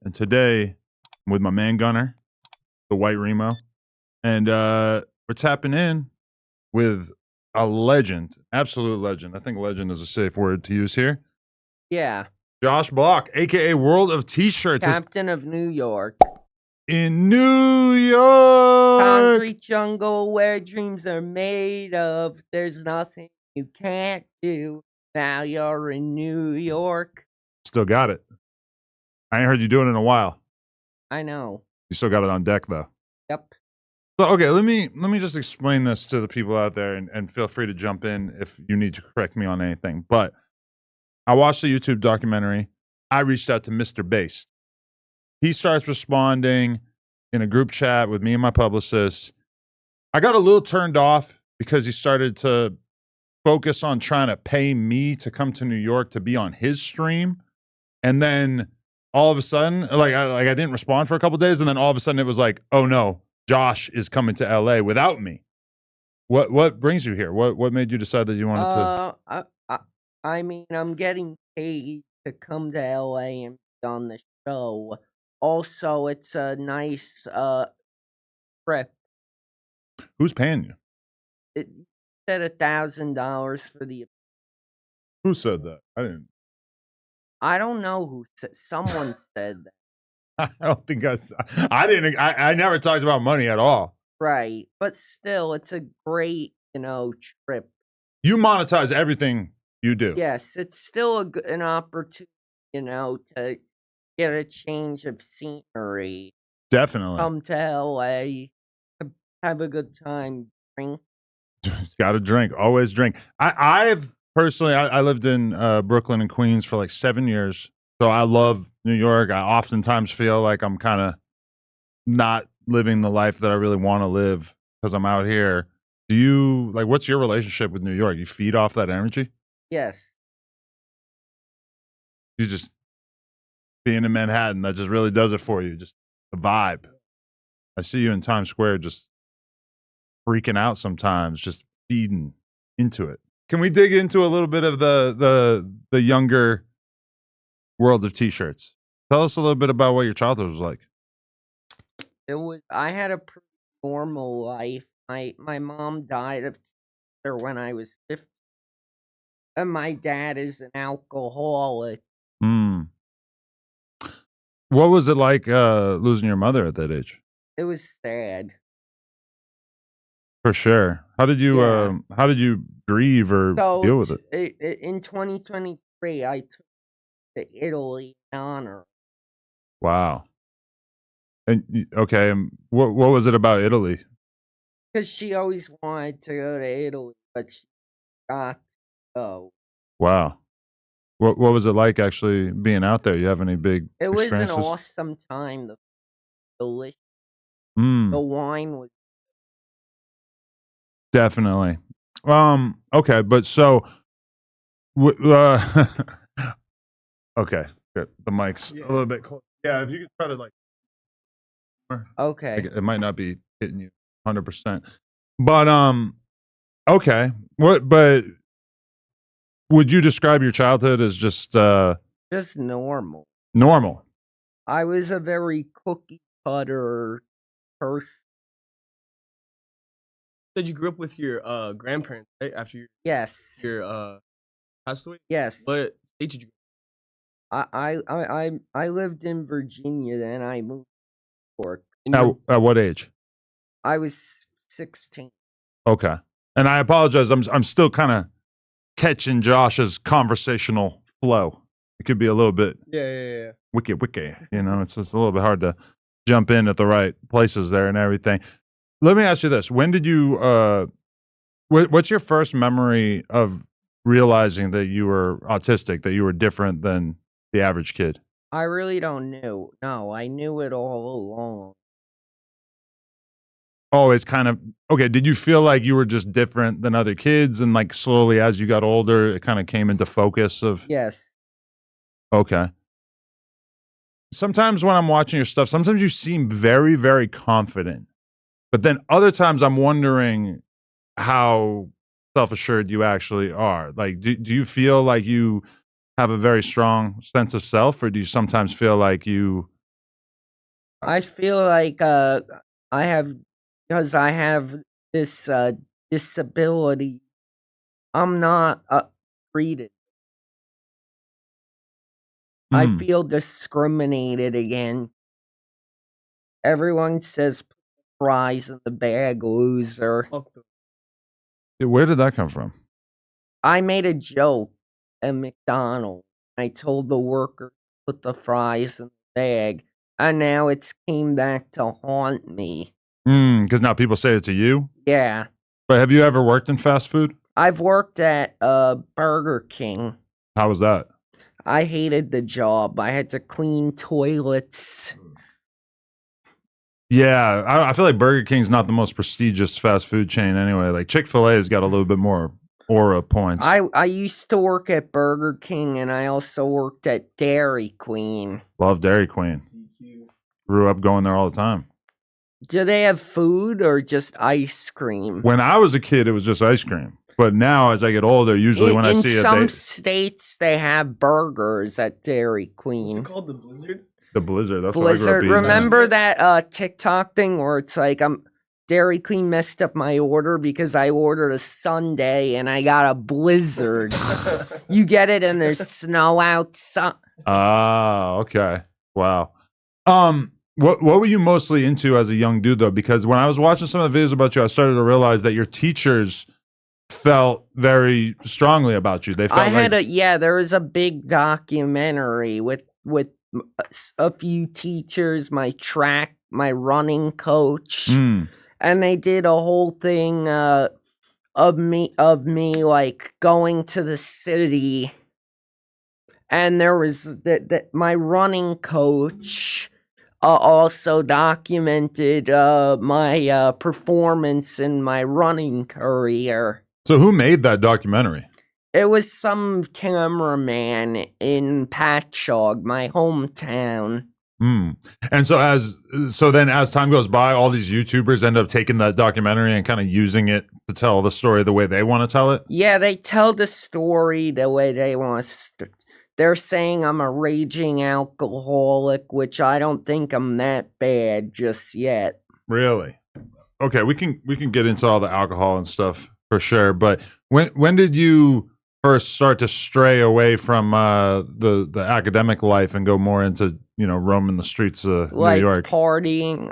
and today I'm with my man Gunner, the White Remo, and we're tapping in with a legend, absolute legend. I think legend is a safe word to use here. Yeah. Josh Block, aka World of T-Shirts, Captain of New York. in New York. Concrete jungle where dreams are made of. There's nothing you can't do. Now you're in New York. Still got it. I ain't heard you do it in a while. I know. You still got it on deck though. Yep. So okay, let me just explain this to the people out there, and feel free to jump in if you need to correct me on anything. But I watched the YouTube documentary. I reached out to Mr. Bass. He starts responding in a group chat with me and my publicist. I got a little turned off because he started to focus on trying to pay me to come to New York to be on his stream. And then all of a sudden, I didn't respond for a couple days, and then all of a sudden it was like, oh no, Josh is coming to LA without me. What brings you here? What made you decide that you wanted to? I mean, I'm getting paid to come to LA and be on the show. Also, it's a nice trip. Who's paying you? It said $1,000 for the. Who said that? I didn't. I don't know who said. Someone said that. I don't think I didn't. I never talked about money at all. Right, but still, it's a great, trip. You monetize everything you do. Yes, it's still an opportunity, to get a change of scenery. Definitely. Come to LA, have a good time, drink. Got to drink. Always drink. I've personally, I lived in Brooklyn and Queens for like 7 years. So I love New York. I oftentimes feel like I'm kind of not living the life that I really want to live because I'm out here. Do you, what's your relationship with New York? You feed off that energy? Yes. You just, being in Manhattan, that just really does it for you. Just the vibe. I see you in Times Square just freaking out sometimes, just feeding into it. Can we dig into a little bit of the younger world of T-shirts? Tell us a little bit about what your childhood was like. I had a pretty normal life. My mom died of cancer when I was 15. And my dad is an alcoholic. What was it like losing your mother at that age? It was sad. For sure. How did you grieve or deal with it? In 2023, I took to Italy in honor. Wow. And okay, what was it about Italy? Because she always wanted to go to Italy, but she got to go. Wow. What was it like actually being out there? You have any big experiences? It was an awesome time. The delicious. The wine was definitely. Okay, but so okay, good. The mic's a little bit close. Yeah, if you could try to okay. It might not be hitting you 100%. But okay. But would you describe your childhood as just normal? Normal. I was a very cookie cutter person. Said you grew up with your grandparents, right? After your passed away? Yes. What state did you I lived in Virginia, then I moved to New York. At what age? I was 16. Okay. And I apologize. I'm still kind of catching Josh's conversational flow. It could be a little bit wiki. It's just a little bit hard to jump in at the right places there and everything. Let me ask you this. When did you what's your first memory of realizing that you were autistic, that you were different than the average kid? I really don't know. No, I knew it all along. Oh, it's kind of okay. Did you feel like you were just different than other kids, and slowly as you got older, it kind of came into focus of? Yes. Okay. Sometimes when I'm watching your stuff, sometimes you seem very, very confident, but then other times I'm wondering how self-assured you actually are. Do you feel like you have a very strong sense of self, or do you sometimes feel like you I feel like because I have this disability, I'm not treated. I feel discriminated against. Everyone says put the fries in the bag, loser. Where did that come from? I made a joke at McDonald's. I told the worker to put the fries in the bag, and now it's came back to haunt me. Because now people say it to you? Yeah. But have you ever worked in fast food? I've worked at Burger King. How was that? I hated the job. I had to clean toilets. Yeah, I feel like Burger King's not the most prestigious fast food chain anyway. Like Chick-fil-A's got a little bit more aura points. I used to work at Burger King, and I also worked at Dairy Queen. Love Dairy Queen. Grew up going there all the time. Do they have food or just ice cream? When I was a kid, it was just ice cream. But now, as I get older, usually when I see it, in some states they have burgers at Dairy Queen. What's it called? The Blizzard? The Blizzard. That's Blizzard. what I grew up eating. Remember that TikTok thing where it's like Dairy Queen messed up my order because I ordered a sundae and I got a Blizzard. You get it, and there's snow outside. Ah, okay. Wow. What were you mostly into as a young dude though? Because when I was watching some of the videos about you, I started to realize that your teachers felt very strongly about you. They felt there was a big documentary with a few teachers, my running coach, and they did a whole thing of me like going to the city, and there was that my running coach also documented my performance in my running career. So who made that documentary? It was some cameraman in Patchogue, my hometown. And so then as time goes by, all these YouTubers end up taking that documentary and kind of using it to tell the story the way they want to tell it? Yeah, they tell the story the way they want to. They're saying I'm a raging alcoholic, which I don't think I'm that bad just yet. Really? Okay, we can get into all the alcohol and stuff for sure. But when did you first start to stray away from the academic life and go more into roaming the streets of New York? Partying.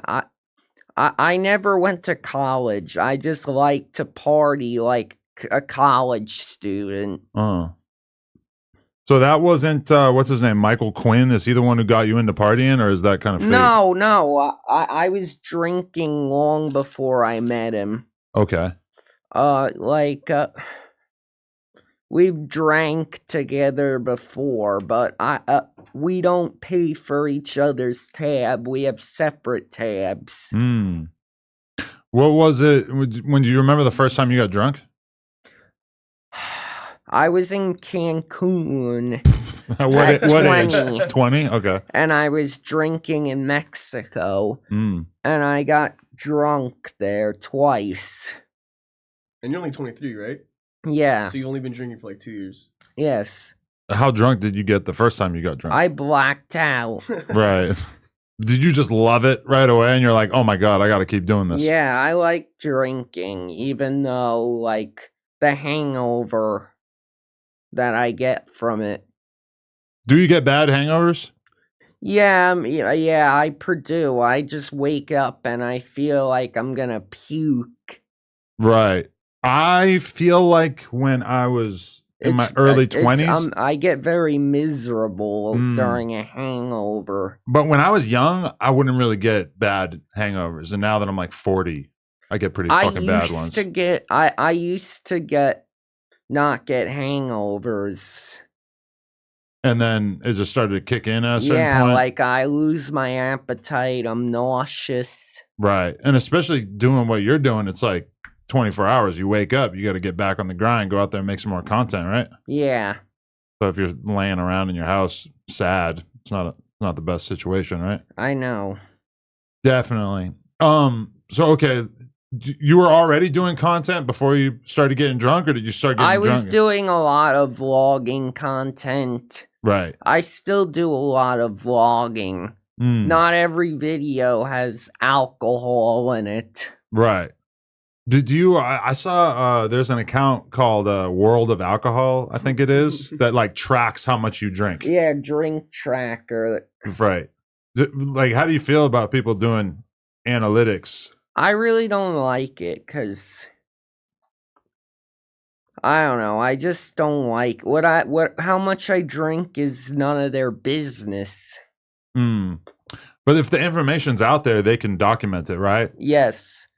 I never went to college. I just like to party like a college student. So that wasn't what's his name, Michael Quinn? Is he the one who got you into partying, or is that kind of fake? No. I was drinking long before I met him. Okay. We've drank together before, but we don't pay for each other's tab. We have separate tabs. What was it? When do you remember the first time you got drunk? I was in Cancun. What age? 20? Okay. And I was drinking in Mexico. And I got drunk there twice. And you're only 23, right? Yeah. So you've only been drinking for like 2 years. Yes. How drunk did you get the first time you got drunk? I blacked out. Right. Did you just love it right away and you're like, oh my God, I got to keep doing this? Yeah, I like drinking, even though like the hangover that I get from it. Do you get bad hangovers? Yeah, I do. I just wake up and I feel like I'm gonna puke. Right. I feel like when I was in my early 20s, I get very miserable during a hangover. But when I was young, I wouldn't really get bad hangovers, and now that I'm like 40, I get pretty fucking bad ones. I used to not get hangovers. And then it just started to kick in at a certain point? Yeah, like I lose my appetite, I'm nauseous. Right. And especially doing what you're doing, it's like 24 hours. You wake up, you got to get back on the grind, go out there and make some more content, right? Yeah. So if you're laying around in your house sad, it's not the best situation, right? I know. Definitely. So okay, you were already doing content before you started getting drunk, or did you start getting drunk? I was doing a lot of vlogging content. Right. I still do a lot of vlogging. Not every video has alcohol in it. Right. Did you? I saw there's an account called World of Alcohol, I think it is, that like tracks how much you drink. Yeah, drink tracker. Right. Like, how do you feel about people doing analytics? I really don't like it because I don't know. I just don't like how much I drink is none of their business. But if the information's out there, they can document it, right? Yes.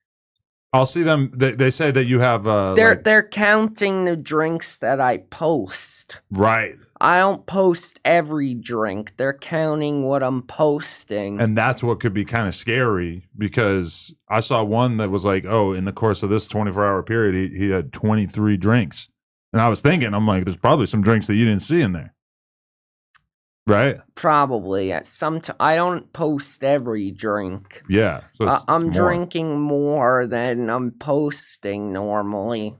I'll see them. They say that you have. They're counting the drinks that I post. Right. I don't post every drink. They're counting what I'm posting. And that's what could be kind of scary, because I saw one that was like, oh, in the course of this 24-hour period, he had 23 drinks. And I was thinking, I'm like, there's probably some drinks that you didn't see in there. Right? Probably. I don't post every drink. Yeah. So I'm drinking more than I'm posting normally.